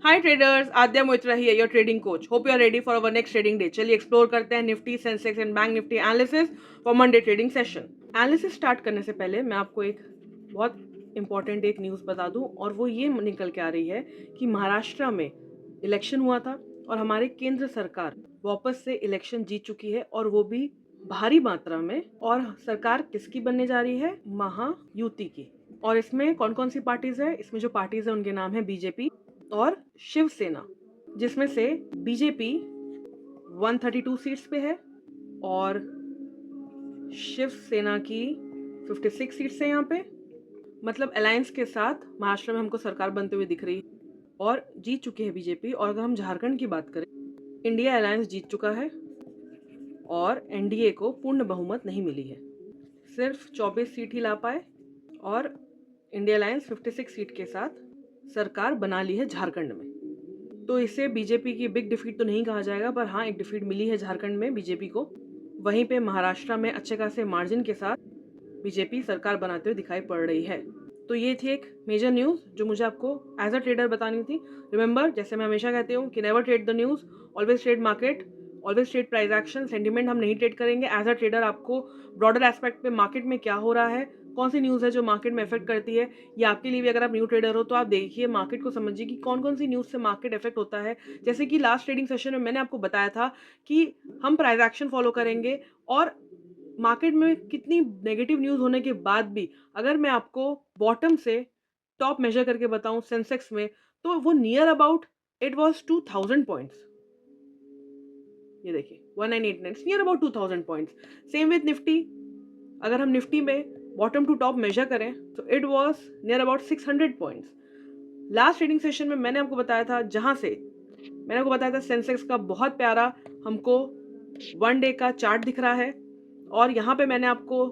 हाय traders, आद्या मोइत्रा ही है, your trading coach. Hope you are ready for our next trading day. चलिए explore करते हैं Nifty, Sensex and bank Nifty analysis for Monday trading session. Analysis start करने से पहले मैं आपको एक बहुत इंपॉर्टेंट एक न्यूज़ बता दूं, और वो ये निकल के आ रही है कि महाराष्ट्र में इलेक्शन हुआ था और हमारे केंद्र सरकार वापस से इलेक्शन जीत चुकी है, और वो भी भारी मात्रा में। और सरकार किसकी बनने जा रही है? महायुति की। और इसमें कौन कौन सी पार्टीज है? इसमें जो पार्टीज है उनके नाम है बीजेपी और शिवसेना, जिसमें से बीजेपी 132 सीट्स पे है और शिवसेना की 56 सीट्स है यहाँ पे। मतलब अलायंस के साथ महाराष्ट्र में हमको सरकार बनते हुए दिख रही है और जीत चुकी है बीजेपी। और अगर हम झारखंड की बात करें, इंडिया अलायंस जीत चुका है और एनडीए को पूर्ण बहुमत नहीं मिली है, सिर्फ 24 सीट ही ला पाए, और इंडिया अलायंस 56 सीट के साथ सरकार बना ली है झारखंड में। तो इसे बीजेपी की बिग डिफीट तो नहीं कहा जाएगा, पर हाँ, एक डिफीट मिली है झारखंड में बीजेपी को। वहीं पे महाराष्ट्र में अच्छे खासे मार्जिन के साथ बीजेपी सरकार बनाते हुए दिखाई पड़ रही है। तो ये थी एक मेजर न्यूज़ जो मुझे आपको एज अ ट्रेडर बतानी थी। रिमेंबर, जैसे मैं हमेशा कहती हूँ कि never trade the news, always trade market, always trade price action. Sentiment हम नहीं ट्रेड करेंगे। एज अ ट्रेडर आपको ब्रॉडर एस्पेक्ट पे मार्केट में क्या हो रहा है, कौन सी न्यूज़ है जो मार्केट में इफेक्ट करती है, ये आपके लिए भी, अगर आप न्यू ट्रेडर हो तो आप देखिए मार्केट को, समझिए कि कौन कौन सी न्यूज़ से मार्केट इफेक्ट होता है। जैसे कि लास्ट ट्रेडिंग सेशन में मैंने आपको बताया था कि हम प्राइस एक्शन फॉलो करेंगे, और मार्केट में कितनी नेगेटिव न्यूज़ होने के बाद भी अगर मैं आपको बॉटम से टॉप मेजर करके बताऊं सेंसेक्स में, तो वो near about it was 2000 points. ये देखिए 1989, near about 2000 points. Same with Nifty, अगर हम निफ्टी में बॉटम टू टॉप मेजर करें तो it was near about 600 points. Last trading session में मैंने आपको बताया था, जहां से मैंने आपको बताया था सेंसेक्स का बहुत प्यारा हमको वन डे का चार्ट दिख रहा है, और यहाँ पे मैंने आपको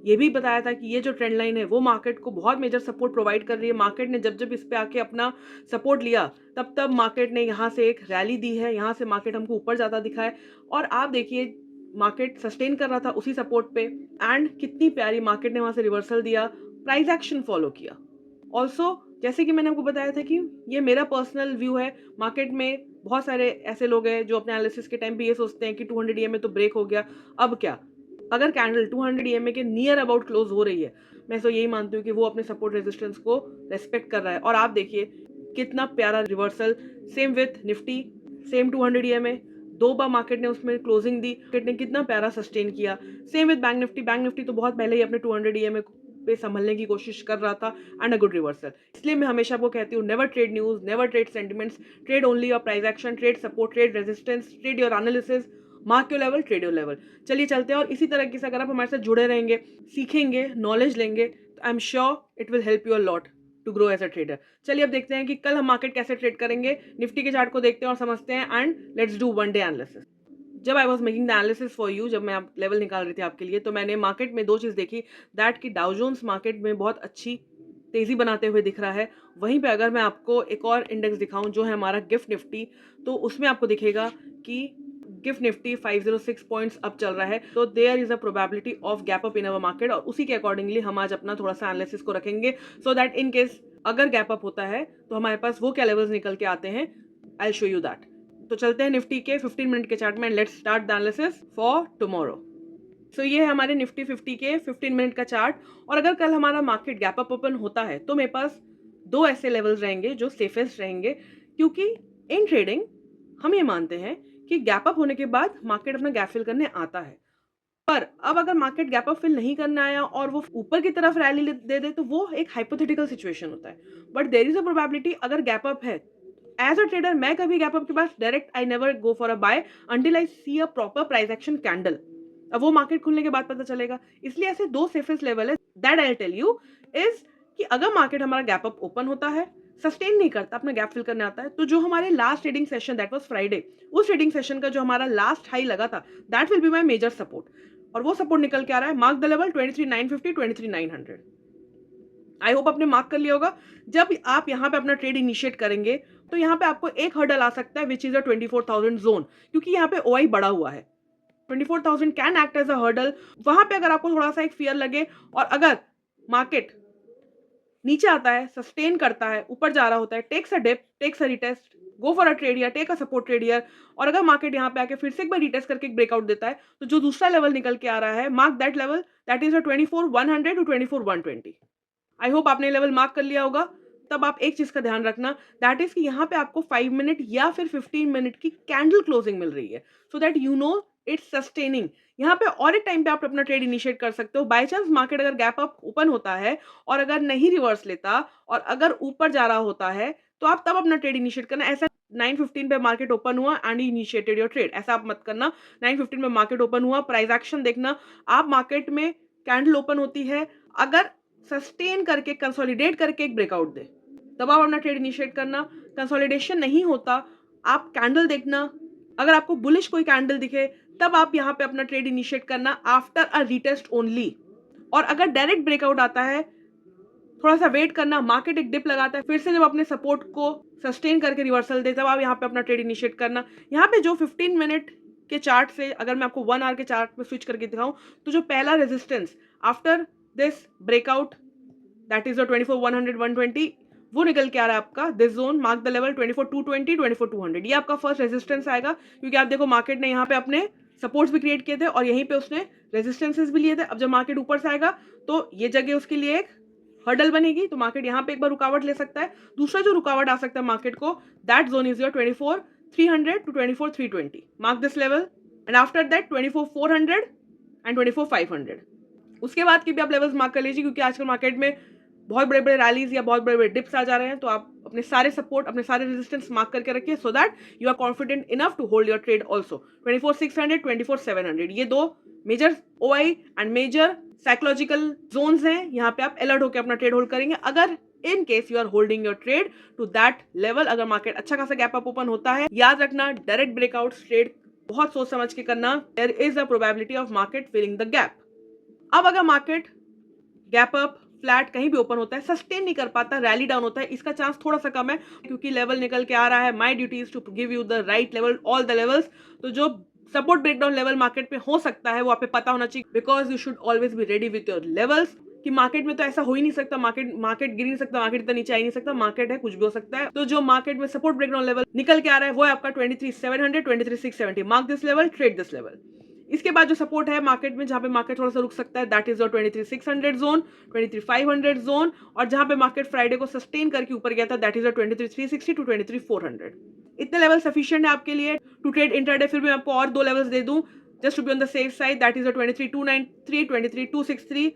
ये भी बताया था कि ये जो ट्रेंड लाइन है वो मार्केट को बहुत मेजर सपोर्ट प्रोवाइड कर रही है। मार्केट ने जब जब इस पे आके अपना सपोर्ट लिया, तब तब मार्केट ने यहाँ से एक रैली दी है, यहाँ से मार्केट हमको ऊपर जाता दिखा है। और आप देखिए मार्केट सस्टेन कर रहा था उसी सपोर्ट पे, एंड कितनी प्यारी मार्केट ने वहाँ से रिवर्सल दिया, प्राइस एक्शन फॉलो किया। ऑल्सो जैसे कि मैंने आपको बताया था कि ये मेरा पर्सनल व्यू है। मार्केट में बहुत सारे ऐसे लोग हैं जो अपने एनालिसिस के टाइम पे ये सोचते हैं कि 200 ईएमए तो ब्रेक हो गया, अब क्या। अगर कैंडल 200 ईएमए के नियर अबाउट क्लोज हो रही है, मैं तो यही मानती हूँ कि वो अपने सपोर्ट रेजिस्टेंस को रेस्पेक्ट कर रहा है। और आप देखिए कितना प्यारा reversal. Same with Nifty, same 200 EMA, दो बार मार्केट ने उसमें क्लोजिंग दी, मार्केट ने कितना प्यारा सस्टेन किया। Same with bank Nifty, bank Nifty तो बहुत पहले ही अपने 200 ईएमए पे संभलने की कोशिश कर रहा था, एंड अ गुड रिवर्सल। इसलिए मैं हमेशा आपको कहती हूँ, never trade news, never trade sentiments, trade only your price action, trade support, trade resistance, trade your analysis, mark your level, trade your level. चलिए चलते हैं, और इसी तरह से अगर आप हमारे साथ जुड़े रहेंगे, सीखेंगे, नॉलेज लेंगे, तो I am sure it will help you a lot to grow as a trader. चलिए अब देखते हैं कि कल हम मार्केट कैसे ट्रेड करेंगे। निफ्टी के चार्ट को देखते हैं और समझते हैं, and let's do one day analysis. जब I was making the analysis for you, जब मैं आप लेवल निकाल रही थी आपके लिए, तो मैंने मार्केट में दो चीज़ देखी, दैट कि डाउ जोन्स मार्केट में बहुत अच्छी तेज़ी बनाते हुए दिख रहा है। वहीं पे अगर मैं आपको एक और इंडेक्स दिखाऊं जो है हमारा गिफ्ट निफ्टी, तो उसमें आपको दिखेगा कि गिफ्ट निफ्टी 506 पॉइंट्स अप चल रहा है। तो there is a probability of gap up in our market, और उसी के अकॉर्डिंगली हम आज अपना थोड़ा सा एनालिसिस को रखेंगे, सो दैट इन केस अगर गैप अप होता है तो हमारे पास वो क्या लेवल्स निकल के आते हैं। I will show you that. तो चलते हैं निफ्टी के 15 मिनट के चार्ट में। Let's start the analysis for tomorrow. So ये है हमारे निफ्टी 50 के 15 मिनट का चार्ट। और अगर कल हमारा मार्केट गैप अप ओपन होता है तो मेरे पास दो ऐसे लेवल्स रहेंगे जो सेफेस्ट रहेंगे, क्योंकि इन ट्रेडिंग हम ये मानते हैं कि गैप अप होने के बाद मार्केट अपना गैप फिल करने आता है। पर अब अगर मार्केट गैप अप फिल नहीं करने आया और वो ऊपर की तरफ रैली दे दे, तो वो एक हाइपोथेटिकल सिचुएशन होता है। But there is a probability, अगर गैप अप है, एज अ ट्रेडर मैं कभी गैप अप के पास direct I never go for a buy until I see a proper price action candle. अब वो मार्केट खुलने के बाद पता चलेगा। इसलिए ऐसे दो सेफेस्ट लेवल है that I tell you is कि अगर मार्केट हमारा गैप अप ओपन होता है, सस्टेन नहीं करता, अपना गैप फिल करने आता है, तो जो हमारे last trading session that was Friday, उस ट्रेडिंग सेशन का जो हमारा लास्ट हाई लगा था, that will be my major support. और वो सपोर्ट निकल के आ रहा है, mark the level 23950, 23900। I hope आपने मार्क कर लिया होगा। जब आप यहाँ पे अपना ट्रेड इनिशिएट करेंगे तो यहाँ पे आपको एक हर्डल आ सकता है, विच इज अ 24,000 जोन, क्योंकि यहाँ पे ओआई बढ़ा हुआ है। 24,000 can act as a hurdle. वहां पे अगर आपको थोड़ा सा एक फियर लगे, और अगर मार्केट नीचे आता है, सस्टेन करता है, ऊपर जा रहा होता है, takes a dip, takes a retest, go for a trade या take a support trade here, और अगर मार्केट यहाँ पे आके फिर से एक बार रिटेस्ट करके एक ब्रेकआउट देता है, तो जो दूसरा लेवल निकल के आ रहा है, mark that level, that is a 24,100 to 24,120। I hope आपने लेवल मार्क कर लिया होगा। तब आप एक चीज का ध्यान रखना, दैट इज कि यहाँ पे आपको 5 मिनट या फिर 15 मिनट की कैंडल क्लोजिंग मिल रही है, सो that you know it's sustaining. यहाँ पे और एक टाइम पे आप अपना ट्रेड इनिशिएट कर सकते हो। बाय चांस मार्केट अगर गैप अप ओपन होता है और अगर नहीं रिवर्स लेता और अगर ऊपर जा रहा होता है, तो आप तब अपना ट्रेड इनिशिएट करना। ऐसा 9:15 पे मार्केट ओपन हुआ एंड इनिशिएटेड योर ट्रेड, ऐसा आप मत करना। 9:15 में मार्केट ओपन हुआ, प्राइस एक्शन देखना। आप मार्केट में कैंडल ओपन होती है, अगर सस्टेन करके कंसोलिडेट करके एक ब्रेकआउट दे, तब आप अपना ट्रेड इनिशिएट करना। कंसोलिडेशन नहीं होता, आप कैंडल देखना। अगर आपको बुलिश कोई कैंडल दिखे, तब आप यहाँ पे अपना ट्रेड इनिशिएट करना आफ्टर अ रीटेस्ट ओनली। और अगर डायरेक्ट ब्रेकआउट आता है, थोड़ा सा वेट करना, मार्केट एक डिप लगाता है, फिर से जब अपने सपोर्ट को सस्टेन करके रिवर्सल दे, तब आप यहाँ पे अपना ट्रेड इनिशिएट करना। यहाँ पे जो 15 मिनट के चार्ट से अगर मैं आपको 1 आवर के चार्ट में स्विच करके दिखाऊं, तो जो पहला resistance after this breakout, that is the 24,100 120, वो निकल के आ रहा है आपका this zone, mark the level 24,220 24,200। ये आपका फर्स्ट रेजिस्टेंस आएगा, क्योंकि आप देखो मार्केट ने यहाँ पे अपने सपोर्ट्स भी क्रिएट किए थे और यहीं पे उसने रेजिस्टेंसेस भी लिए थे। अब जब मार्केट ऊपर से आएगा, तो ये जगह उसके लिए एक हर्डल बनेगी, तो मार्केट यहाँ पे एक बार रुकावट ले सकता है। दूसरा जो रुकावट आ सकता है मार्केट को, that zone is your 24,300 to 24,320। Mark this level and after that 24,400 and 24,500। उसके बाद की भी आप लेवल्स मार्क कर लीजिए, क्योंकि आजकल मार्केट में बहुत बड़े बड़े रैलीज या बहुत बड़े बड़े डिप्स आ जा रहे हैं। तो आप अपने सारे सपोर्ट, अपने सारे रेजिस्टेंस मार्क करके रखिए, so that you are confident enough to hold your trade also. 24,600 24,700, ये दो major OI and major psychological zones हैं। यहाँ पे आप अलर्ट होकर अपना ट्रेड होल्ड करेंगे। अगर in case you are holding your trade to that level, अगर मार्केट अच्छा खासा गैप अप ओपन होता है, याद रखना डायरेक्ट ब्रेकआउट ट्रेड बहुत सोच समझ के करना। There is a probability of market filling the gap. अब अगर मार्केट गैप अप फ्लैट कहीं भी ओपन होता है, सस्टेन नहीं कर पाता, रैली डाउन होता है, इसका चांस थोड़ा सा कम है, क्योंकि लेवल निकल के आ रहा है। My duty is to give you the right level, all the levels. तो जो सपोर्ट ब्रेकडाउन लेवल मार्केट पे हो सकता है, वो आप पे पता होना चाहिए, because you should always be ready with your levels. कि मार्केट में तो ऐसा हो ही नहीं सकता, मार्केट गिर नहीं सकता, मार्केट इतना नीचे आ ही नहीं सकता, मार्केट है, कुछ भी हो सकता है। तो जो मार्केट में सपोर्ट ब्रेकडाउन लेवल निकल के आ रहा है, वो है आपका 23,700 23,670। Mark this level, trade this level. इसके बाद जो सपोर्ट है मार्केट में, जहां पे मार्केट थोड़ा सा रुक सकता है, that is your 23,600 zone, 23,500 zone, और जहां पे मार्केट फ्राइडे को सस्टेन करके ऊपर गया था, दैट इज योर 23,360 टू 23,400। इतने लेवल सफिशिएंट है आपके लिए टू ट्रेड इंट्राडे। फिर मैं आपको और दो लेवल्स दे दूं just to be on the safe side, that is your 23,293 23,263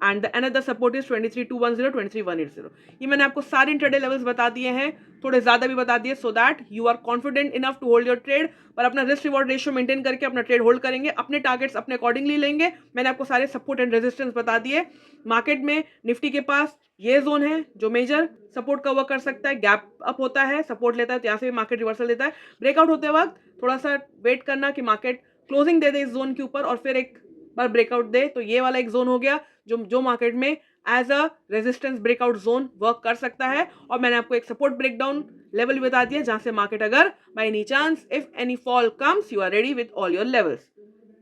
and another support is 23,210 23,180। ये मैंने आपको सारे इंट्राडे लेवल्स बता दिए हैं, थोड़े ज्यादा भी बता दिए, so that you are confident enough to hold your trade. पर अपना रिस्क रिवॉर्ड रेशियो मेंटेन करके अपना ट्रेड होल्ड करेंगे, अपने टारगेट्स अपने अकॉर्डिंगली लेंगे। मैंने आपको सारे सपोर्ट एंड रेजिस्टेंस बता दिए। मार्केट में निफ्टी के पास ये जोन है जो मेजर सपोर्ट कवर कर सकता है। गैप अप होता है, सपोर्ट लेता है, तो यहाँ से मार्केट रिवर्सल देता है। ब्रेकआउट होते वक्त थोड़ा सा वेट करना कि मार्केट क्लोजिंग दे दे इस जोन के ऊपर और फिर एक बार ब्रेकआउट दे। तो ये वाला एक जोन हो गया जो मार्केट में as a resistance breakout zone work कर सकता है। और मैंने आपको एक सपोर्ट ब्रेकडाउन लेवल भी बता दिया, जहां से मार्केट अगर by any chance if any fall comes, you are ready with all your levels.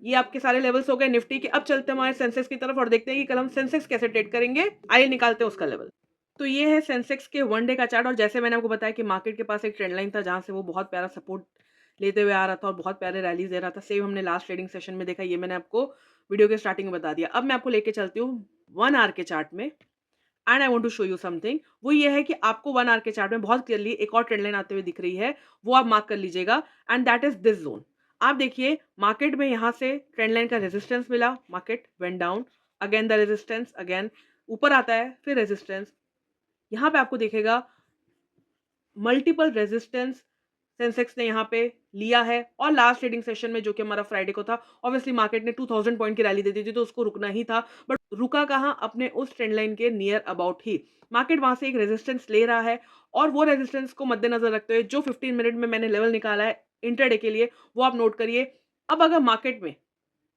ये आपके सारे लेवल्स हो गए निफ्टी के। अब चलते हैं हमारे सेंसेक्स की तरफ और देखते हैं कि कल हम सेंसेक्स कैसे ट्रेड करेंगे। आइए निकालते हैं उसका लेवल। तो ये है सेंसेक्स के 1 डे का चार्ट, और जैसे मैंने आपको बताया कि मार्केट के पास एक ट्रेंड लाइन था जहां से वो बहुत प्यारा सपोर्ट लेते हुए आ रहा था और बहुत प्यारे रैलीज दे रहा था। सेम हमने लास्ट ट्रेडिंग सेशन में देखा, ये मैंने आपको वीडियो के स्टार्टिंग में बता दिया। अब मैं आपको लेके चलती हूँ 1 आवर के चार्ट में, and I want to show you something. वो ये है कि आपको 1 आवर के चार्ट में बहुत क्लियरली एक और ट्रेंड लाइन आते हुए दिख रही है, वो आप मार्क कर लीजिएगा, and that is this zone. आप देखिए मार्केट में यहाँ से ट्रेंड लाइन का रेजिस्टेंस मिला, market went down, again the resistance, again ऊपर आता है, फिर रेजिस्टेंस। यहाँ पे आपको दिखेगा मल्टीपल रेजिस्टेंस सेंसेक्स ने यहाँ पे लिया है। और लास्ट ट्रेडिंग सेशन में जो कि हमारा फ्राइडे को था, ऑब्वियसली मार्केट ने 2000 पॉइंट की रैली दे दी थी, तो उसको रुकना ही था, बट रुका कहाँ, अपने उस ट्रेंड लाइन के नियर अबाउट ही। मार्केट वहां से एक रेजिस्टेंस ले रहा है, और वो रेजिस्टेंस को मद्देनजर रखते हुए जो 15 मिनट में मैंने लेवल निकाला है इंट्राडे के लिए, वो आप नोट करिए। अब अगर मार्केट में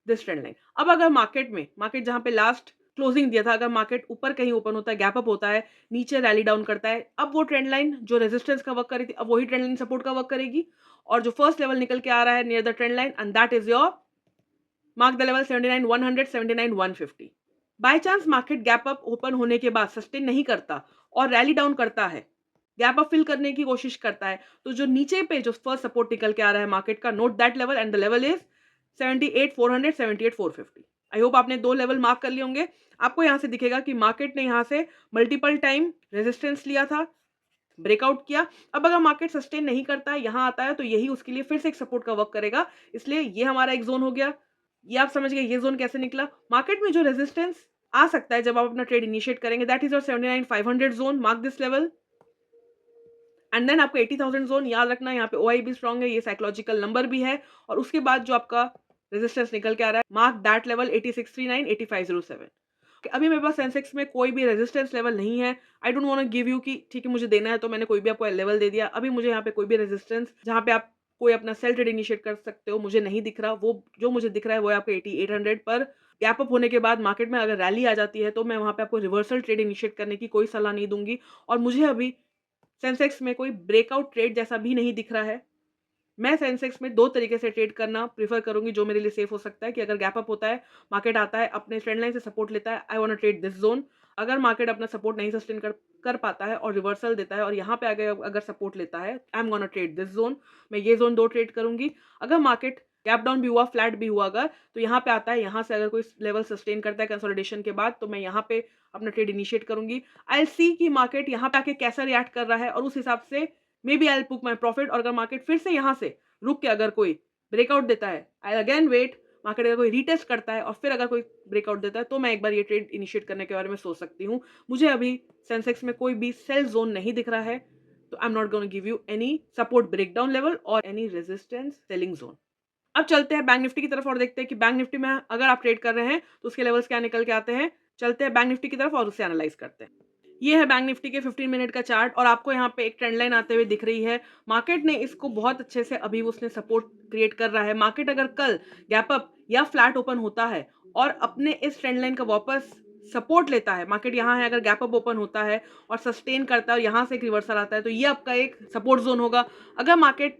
दिस ट्रेंड लाइन, अब अगर मार्केट जहां पे लास्ट क्लोजिंग दिया था, अगर मार्केट ऊपर कहीं ओपन होता है, गैप अप होता है, नीचे रैली डाउन करता है, अब वो ट्रेंड लाइन जो रेजिस्टेंस का वर्क कर रही थी, अब वही ट्रेंड लाइन सपोर्ट का वर्क करेगी। और जो फर्स्ट लेवल निकल के आ रहा है near the trend line, and that is your mark the level 79,100 79,150। By chance market gap up open होने के बाद सस्टेन नहीं करता और रैली डाउन करता है, गैप अप फिल करने की कोशिश करता है, तो जो नीचे पे जो फर्स्ट सपोर्ट निकल के आ रहा है मार्केट का, note that level and the level is 78,400 78,450। I hope आपने 2 लेवल मार्क कर लिए होंगे। आपको यहाँ से दिखेगा कि मार्केट ने यहाँ से मल्टीपल टाइम रेजिस्टेंस लिया था, ब्रेकआउट किया। अब अगर मार्केट सस्टेन नहीं करता है, यहाँ आता है, तो यही उसके लिए फिर से एक सपोर्ट का वर्क करेगा। इसलिए ये हमारा एक जोन हो गया। ये आप समझ गए ये जोन कैसे निकला। मार्केट में जो रेजिस्टेंस आ सकता है जब आप अपना ट्रेड इनिशिएट करेंगे, that is your 79,500 zone, mark this level. And then आपका 80,000 जोन, याद रखना यहाँ पे OI भी स्ट्रॉन्ग है, ये साइकोलॉजिकल नंबर भी है। और उसके बाद जो आपका रेजिस्टेंस निकल के आ रहा है, मार्क दैट लेवल 8639 8507। अभी मेरे पास सेंसेक्स में कोई भी रेजिस्टेंस लेवल नहीं है। I don't want to give you कि ठीक है मुझे देना है तो मैंने कोई भी आपको लेवल दे दिया। अभी मुझे यहाँ पे कोई भी रेजिस्टेंस जहाँ पे आप कोई अपना सेल ट्रेड इनिशिएट कर सकते हो मुझे नहीं दिख रहा। वो जो मुझे दिख रहा है वो है आपका 8800 पर। गैप अप होने के बाद मार्केट में अगर रैली आ जाती है तो मैं वहाँ पे आपको रिवर्सल ट्रेड इनिशिएट करने की कोई सलाह नहीं दूंगी। और मुझे अभी सेंसेक्स में कोई ब्रेकआउट ट्रेड जैसा भी नहीं दिख रहा है। मैं सेंसेक्स में 2 तरीके से ट्रेड करना प्रेफर करूंगी जो मेरे लिए सेफ हो सकता है कि अगर गैप अप होता है, मार्केट आता है, अपने ट्रेंड लाइन से सपोर्ट लेता है, I want to trade this zone. अगर मार्केट अपना सपोर्ट नहीं सस्टेन कर पाता है और रिवर्सल देता है और यहाँ पे अगर सपोर्ट लेता है, I am gonna trade this zone. मैं ये जोन 2 ट्रेड करूंगी। अगर मार्केट गैप डाउन भी हुआ, फ्लैट भी हुआ अगर, तो यहाँ पे आता है, यहाँ से अगर कोई लेवल सस्टेन करता है कंसोलिडेशन के बाद, तो मैं यहाँ पे अपना ट्रेड इनिशिएट करूंगी। आई सी कि मार्केट यहाँ पे आके कैसा रिएक्ट कर रहा है और उस हिसाब से maybe I will book my profit. और अगर मार्केट फिर से यहाँ से रुक के अगर कोई ब्रेकआउट देता है, आई अगेन वेट। मार्केट अगर कोई रीटेस्ट करता है और फिर अगर कोई ब्रेकआउट देता है तो मैं एक बार ये ट्रेड इनिशिएट करने के बारे में सोच सकती हूँ। मुझे अभी सेंसेक्स में कोई भी सेल जोन नहीं दिख रहा है, तो I am not going to give you any support breakdown level और एनी रेजिस्टेंस सेलिंग जोन। अब चलते हैं बैंक निफ्टी की तरफ और देखते हैं कि बैंक निफ्टी में अगर आप ट्रेड कर रहे हैं तो उसके लेवल्स क्या निकल के आते हैं। चलते हैं बैंक निफ्टी की तरफ और उसे एनालाइज करते हैं। ये है बैंक निफ्टी के 15 मिनट का चार्ट और आपको यहाँ पे एक ट्रेंड लाइन आते हुए दिख रही है। मार्केट ने इसको बहुत अच्छे से अभी उसने सपोर्ट क्रिएट कर रहा है। मार्केट अगर कल गैप अप या फ्लैट ओपन होता है और अपने इस ट्रेंड लाइन का वापस सपोर्ट लेता है, मार्केट यहाँ है, अगर गैप अप ओपन होता है और सस्टेन करता है और यहाँ से एक रिवर्सल आता है, तो ये आपका एक सपोर्ट जोन होगा। अगर मार्केट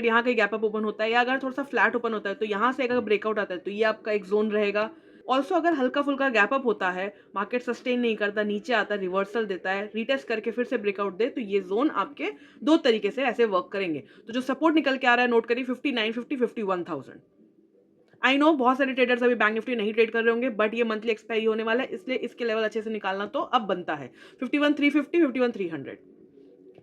यहाँ कहीं गैप अप ओपन होता है या अगर थोड़ा सा फ्लैट ओपन होता है तो यहाँ से अगर ब्रेकआउट आता है तो ये आपका एक जोन रहेगा। ऑल्सो अगर हल्का फुल्का गैप अप होता है, मार्केट सस्टेन नहीं करता, नीचे आता है, रिवर्सल देता है, रीटेस्ट करके फिर से ब्रेकआउट दे, तो ये जोन आपके 2 तरीके से ऐसे वर्क करेंगे। तो जो सपोर्ट निकल के आ रहा है, नोट करिए 5950 51,000। आई नो बहुत सारे ट्रेडर्स अभी बैंक निफ्टी नहीं ट्रेड कर रहे होंगे, बट ये मंथली एक्सपायरी होने वाला है, इसलिए इसके लेवल अच्छे से निकालना तो अब बनता है। 51,350 51,300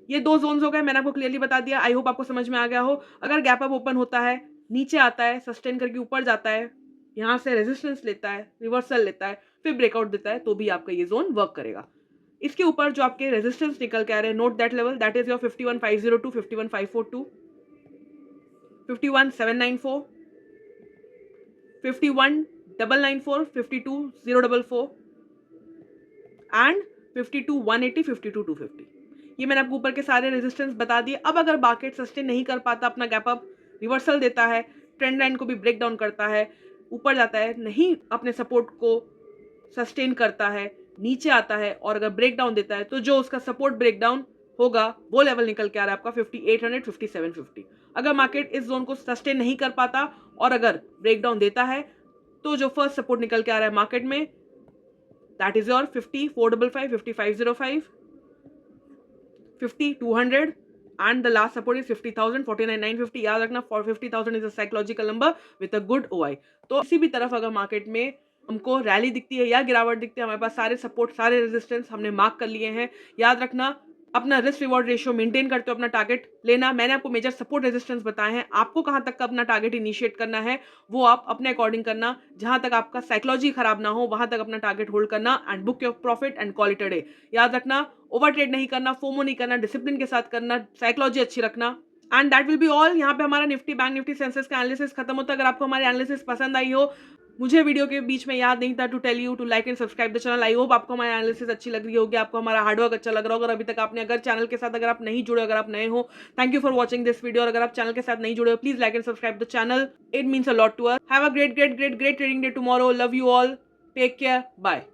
ये 2 जोन्स हो गए, मैंने आपको क्लियरली बता दिया। आई होप आपको समझ में आ गया हो। अगर गैप अप ओपन होता है, नीचे आता है, सस्टेन करके ऊपर जाता है, यहाँ से रेजिस्टेंस लेता है, रिवर्सल लेता है, फिर ब्रेकआउट देता है, तो भी आपका ये जोन वर्क करेगा। इसके ऊपर जो आपके रेजिस्टेंस निकल के आ रहे हैं, note that level, that is your 51,502 51,542 51,794 51,994 52,044 and 52,180 52,250। ये मैंने आपको ऊपर के सारे रेजिस्टेंस बता दिए। अब अगर मार्केट सस्टेन नहीं कर पाता, अपना गैप अप रिवर्सल देता है, ट्रेंड लाइन को भी ब्रेक डाउन करता है, ऊपर जाता है, नहीं अपने सपोर्ट को सस्टेन करता है, नीचे आता है और अगर ब्रेक डाउन देता है, तो जो उसका सपोर्ट ब्रेक डाउन होगा वो लेवल निकल के आ रहा है आपका 5800 5750। अगर मार्केट इस जोन को सस्टेन नहीं कर पाता और अगर ब्रेक डाउन देता है, तो जो फर्स्ट सपोर्ट निकल के आ रहा है मार्केट में, that is your 5455 5505 5200 and the last support is 50,000 49,950। याद रखना 50,000 is a psychological number with a good OI। तो किसी भी तरफ अगर मार्केट में हमको रैली दिखती है या गिरावट दिखती है, हमारे पास सारे सपोर्ट सारे रेजिस्टेंस हमने मार्क कर लिए हैं। याद रखना अपना रिस्क रिवॉर्ड रेशियो मेंटेन करते हो, अपना टारगेट लेना। मैंने आपको मेजर सपोर्ट रेजिस्टेंस बताए हैं, आपको कहां तक का अपना टारगेट इनिशिएट करना है वो आप अपने अकॉर्डिंग करना। जहां तक आपका साइकोलॉजी खराब ना हो वहां तक अपना टारगेट होल्ड करना and book your profit and call it a day. याद रखना ओवर ट्रेड नहीं करना, फोमो नहीं करना, डिसिप्लिन के साथ करना, साइकोलॉजी अच्छी रखना। And that will be all. यहाँ पे हमारा निफ्टी बैंक निफ्टी सेंसेस का एनालिसिस खत्म होता है। अगर आपको हमारी एनालिसिस पसंद आई हो, मुझे वीडियो के बीच में याद नहीं था to tell you to like and subscribe the channel. I hope आपको हमारा एनालिसिस अच्छी लग रही होगी, आपको हमारा हार्डवर्क अच्छा लग रहा होगा। अभी तक आपने अगर चैनल के साथ अगर आप नहीं जुड़े, अगर आप नए हो, thank you for watching this video. और अगर आप चैनल के साथ नहीं जुड़े हो, please like and subscribe the channel, it means a lot to us. Have a great trading day tomorrow. Love you all, take care, bye.